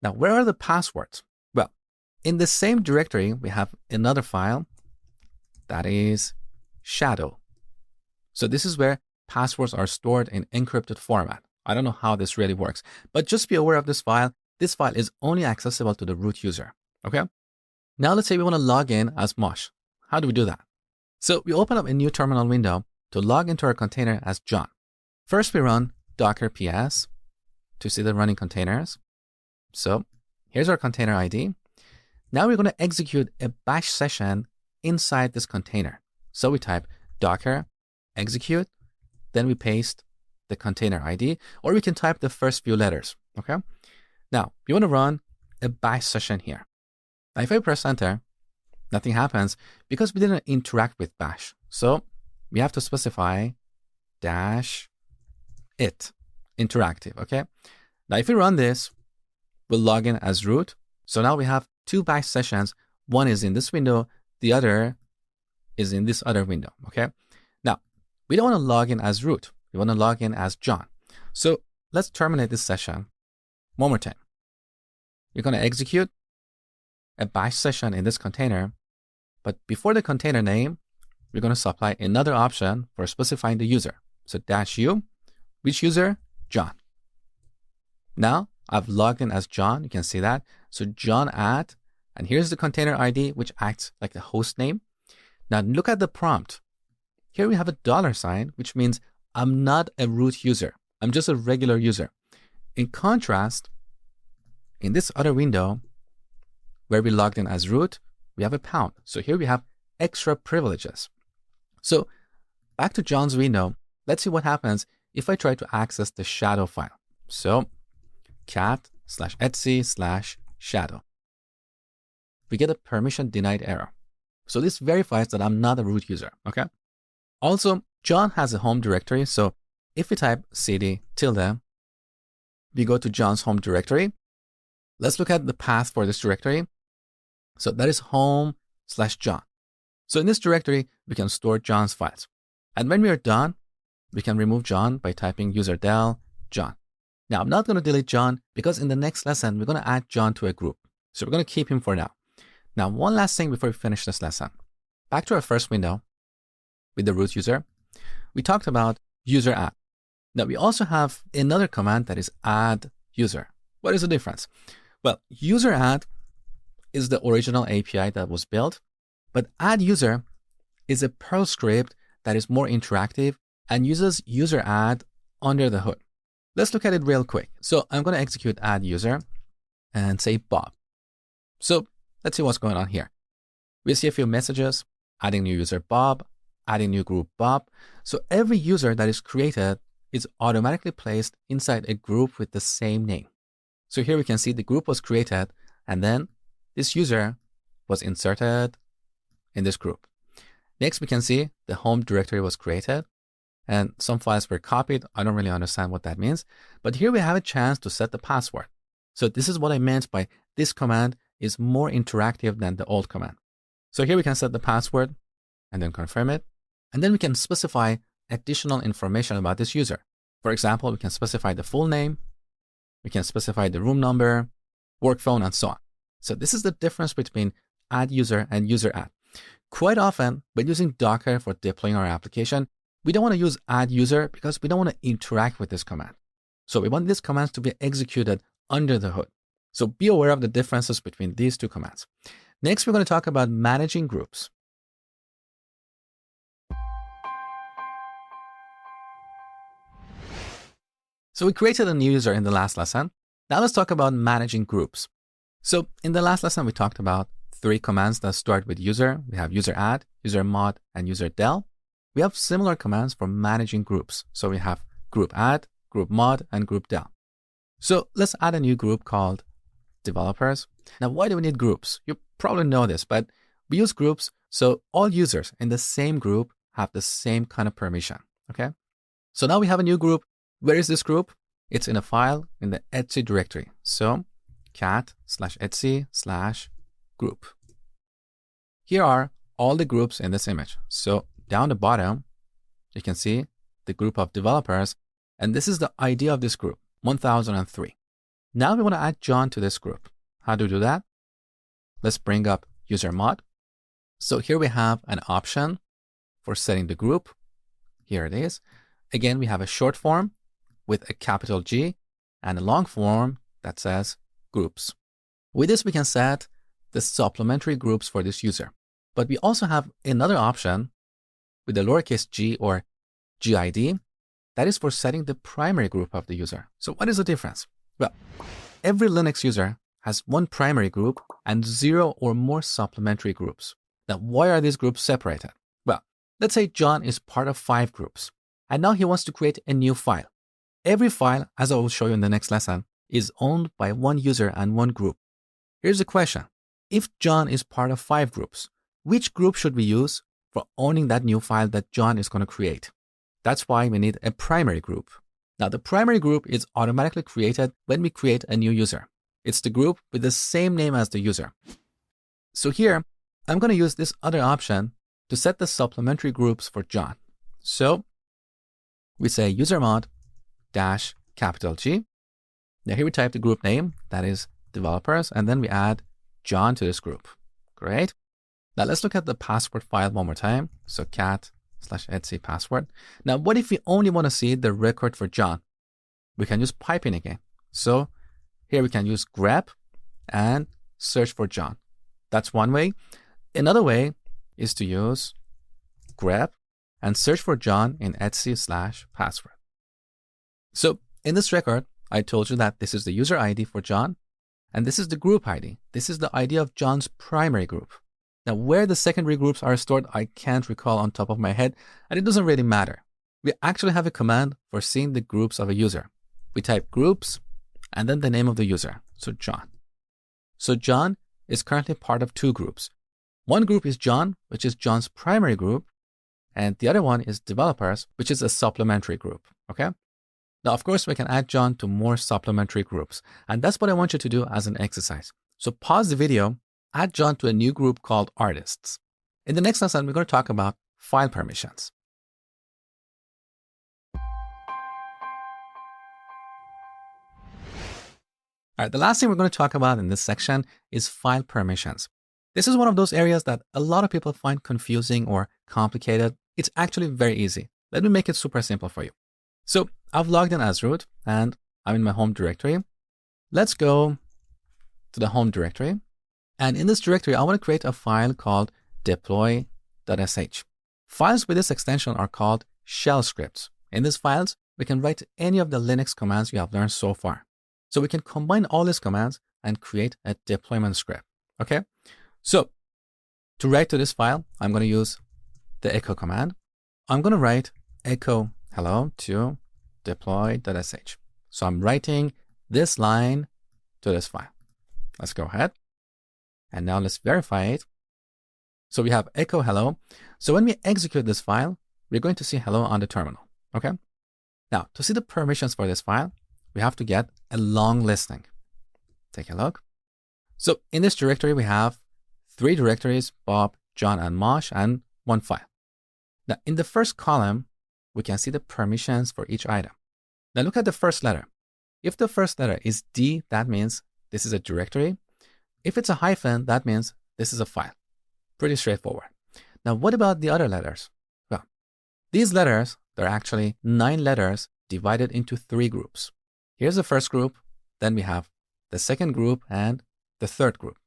Now, where are the passwords? Well, in the same directory, we have another file that is shadow. So this is where passwords are stored in encrypted format. I don't know how this really works, but just be aware of this file. This file is only accessible to the root user. Okay. Now let's say we want to log in as Mosh. How do we do that? So we open up a new terminal window to log into our container as John. First, we run docker ps to see the running containers. So here's our container ID. Now we're going to execute a bash session inside this container. So we type docker execute, then we paste the container ID, or we can type the first few letters. Okay. Now we want to run a bash session here. Now if I press enter, nothing happens because we didn't interact with bash. So we have to specify -it interactive. Okay. Now if we run this, we'll log in as root. So now we have two bash sessions. One is in this window. The other is in this other window. Okay. Now we don't want to log in as root. We want to log in as John. So let's terminate this session one more time. We're going to execute a bash session in this container. But before the container name, we're going to supply another option for specifying the user. So -u, which user? John. Now I've logged in as John. You can see that. So John @ and here's the container ID, which acts like the host name. Now look at the prompt. Here we have a $, which means I'm not a root user. I'm just a regular user. In contrast, in this other window where we logged in as root, we have a £. So here we have extra privileges. So back to John's window, let's see what happens if I try to access the shadow file. So cat/etc/shadow. We get a permission denied error. So this verifies that I'm not a root user. Okay. Also, John has a home directory. So if we type cd tilde, we go to John's home directory. Let's look at the path for this directory. So that is home/John. So in this directory, we can store John's files. And when we are done, we can remove John by typing userdel John. Now, I'm not going to delete John because in the next lesson, we're going to add John to a group. So we're going to keep him for now. Now, one last thing before we finish this lesson. Back to our first window with the root user, we talked about user add. Now, we also have another command that is add user. What is the difference? Well, user add is the original API that was built, but add user is a Perl script that is more interactive and uses user add under the hood. Let's look at it real quick. So I'm going to execute add user and say Bob. So let's see what's going on here. We see a few messages, adding new user Bob, adding new group Bob. So every user that is created is automatically placed inside a group with the same name. So here we can see the group was created and then this user was inserted in this group. Next, we can see the home directory was created and some files were copied. I don't really understand what that means, but here we have a chance to set the password. So this is what I meant by this command is more interactive than the old command. So here we can set the password and then confirm it. And then we can specify additional information about this user. For example, we can specify the full name, we can specify the room number, work phone, and so on. So this is the difference between add user and user add. Quite often, when using Docker for deploying our application, we don't want to use add user because we don't want to interact with this command. So we want these commands to be executed under the hood. So be aware of the differences between these two commands. Next, we're going to talk about managing groups. So we created a new user in the last lesson. Now let's talk about managing groups. So in the last lesson, we talked about 3 commands that start with user. We have user add, user mod, and user del. We have similar commands for managing groups. So we have group add, group mod, and group del. So let's add a new group called developers. Now, why do we need groups? You probably know this, but we use groups so all users in the same group have the same kind of permission, okay? So now we have a new group. Where is this group? It's in a file in the etc directory. So cat/etc/group. Here are all the groups in this image. So down the bottom, you can see the group of developers, and this is the ID of this group, 1003. Now we want to add John to this group. How do we do that? Let's bring up user mod. So here we have an option for setting the group. Here it is. Again, we have a short form with a capital G and a long form that says groups. With this, we can set the supplementary groups for this user. But we also have another option with the lowercase g or GID. That is for setting the primary group of the user. So what is the difference? Well, every Linux user has one primary group and 0 or more supplementary groups. Now, why are these groups separated? Well, let's say John is part of 5 groups, and now he wants to create a new file. Every file, as I will show you in the next lesson, is owned by one user and one group. Here's the question. If John is part of 5 groups, which group should we use for owning that new file that John is going to create? That's why we need a primary group. Now, the primary group is automatically created when we create a new user. It's the group with the same name as the user. So here, I'm going to use this other option to set the supplementary groups for John. So we say user mod dash capital G. Now here we type the group name, that is developers, and then we add John to this group. Great. Now let's look at the password file one more time. So cat/etc password. Now what if we only want to see the record for John? We can use piping again. So here we can use grep and search for John. That's one way. Another way is to use grep and search for John in etc/password. So in this record, I told you that this is the user ID for John, and this is the group ID. This is the ID of John's primary group. Now, where the secondary groups are stored, I can't recall on top of my head, and it doesn't really matter. We actually have a command for seeing the groups of a user. We type groups and then the name of the user, so John. So John is currently part of 2 groups. One group is John, which is John's primary group, and the other one is developers, which is a supplementary group, okay? Now, of course, we can add John to more supplementary groups, and that's what I want you to do as an exercise. So pause the video, add John to a new group called artists. In the next lesson, we're going to talk about file permissions. All right, the last thing we're going to talk about in this section is file permissions. This is one of those areas that a lot of people find confusing or complicated. It's actually very easy. Let me make it super simple for you. So I've logged in as root and I'm in my home directory. Let's go to the home directory. And in this directory, I want to create a file called deploy.sh. Files with this extension are called shell scripts. In these files, we can write any of the Linux commands you have learned so far. So we can combine all these commands and create a deployment script. Okay? So to write to this file, I'm going to use the echo command. I'm going to write echo hello to deploy.sh. So I'm writing this line to this file. Let's go ahead. And now let's verify it. So we have echo hello. So when we execute this file, we're going to see hello on the terminal. Okay. Now to see the permissions for this file, we have to get a long listing. Take a look. So in this directory, we have 3 directories, Bob, John, and Mosh, and 1 file. Now in the first column, we can see the permissions for each item. Now look at the first letter. If the first letter is D, that means this is a directory. If it's a hyphen, that means this is a file. Pretty straightforward. Now what about the other letters? Well, these letters, they're actually 9 letters divided into 3 groups. Here's the first group, then we have the second group, and the third group.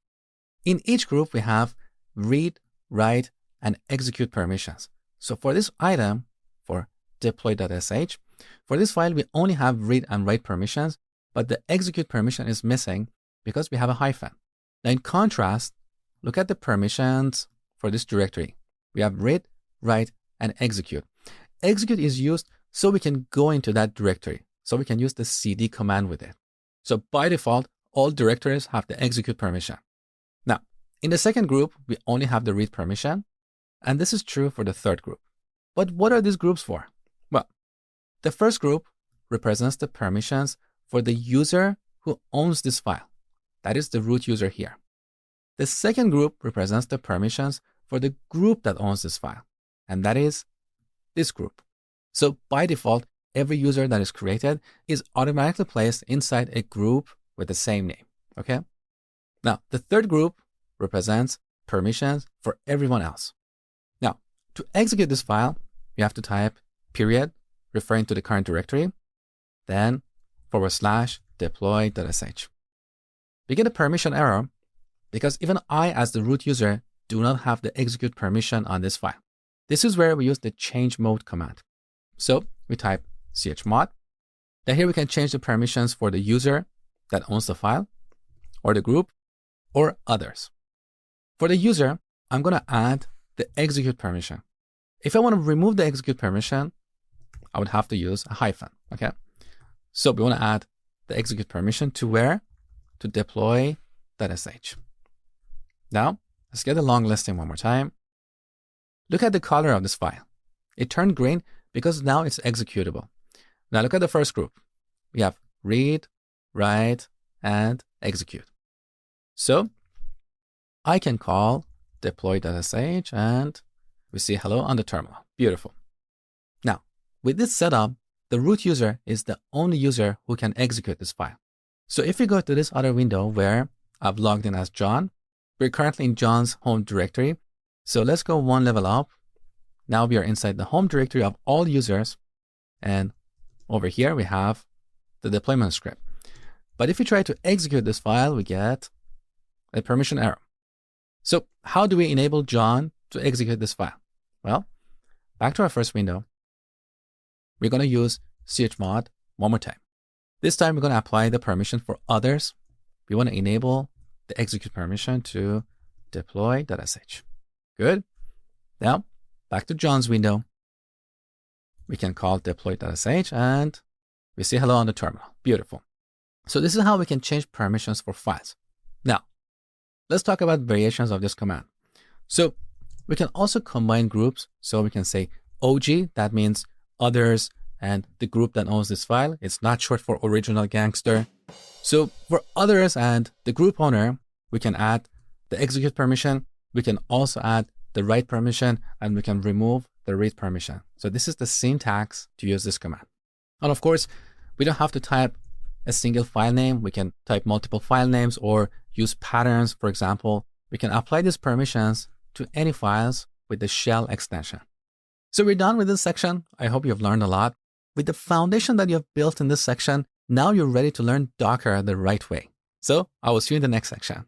In each group, we have read, write, and execute permissions. So for this item, for deploy.sh, for this file, we only have read and write permissions, but the execute permission is missing because we have a hyphen. Now in contrast, look at the permissions for this directory. We have read, write, and execute. Execute is used so we can go into that directory. So we can use the cd command with it. So by default, all directories have the execute permission. Now, in the second group, we only have the read permission. And this is true for the third group. But what are these groups for? Well, the first group represents the permissions for the user who owns this file. That is the root user here. The second group represents the permissions for the group that owns this file. And that is this group. So by default, every user that is created is automatically placed inside a group with the same name. Okay. Now, the third group represents permissions for everyone else. Now, to execute this file, you have to type period, referring to the current directory, then / deploy.sh. We get a permission error because even I, as the root user, do not have the execute permission on this file. This is where we use the change mode command. So we type chmod. Then here we can change the permissions for the user that owns the file, or the group, or others. For the user, I'm going to add the execute permission. If I want to remove the execute permission, I would have to use a hyphen. Okay. So we want to add the execute permission to where? To deploy.sh. Now, let's get the long listing one more time. Look at the color of this file. It turned green because now it's executable. Now look at the first group. We have read, write, and execute. So I can call deploy.sh and we see hello on the terminal. Beautiful. Now, with this setup, the root user is the only user who can execute this file. So if we go to this other window where I've logged in as John, we're currently in John's home directory. So let's go one level up. Now we are inside the home directory of all users. And over here, we have the deployment script. But if we try to execute this file, we get a permission error. So how do we enable John to execute this file? Well, back to our first window. We're going to use chmod one more time. This time, we're going to apply the permission for others. We want to enable the execute permission to deploy.sh. Good. Now, back to John's window. We can call deploy.sh and we see hello on the terminal. Beautiful. So this is how we can change permissions for files. Now, let's talk about variations of this command. So we can also combine groups. So we can say OG, that means others, and the group that owns this file. It's not short for original gangster. So for others and the group owner, we can add the execute permission. We can also add the write permission, and we can remove the read permission. So this is the syntax to use this command. And of course, we don't have to type a single file name. We can type multiple file names or use patterns. For example, we can apply these permissions to any files with the shell extension. So we're done with this section. I hope you've learned a lot. With the foundation that you have built in this section, now you're ready to learn Docker the right way. So I will see you in the next section.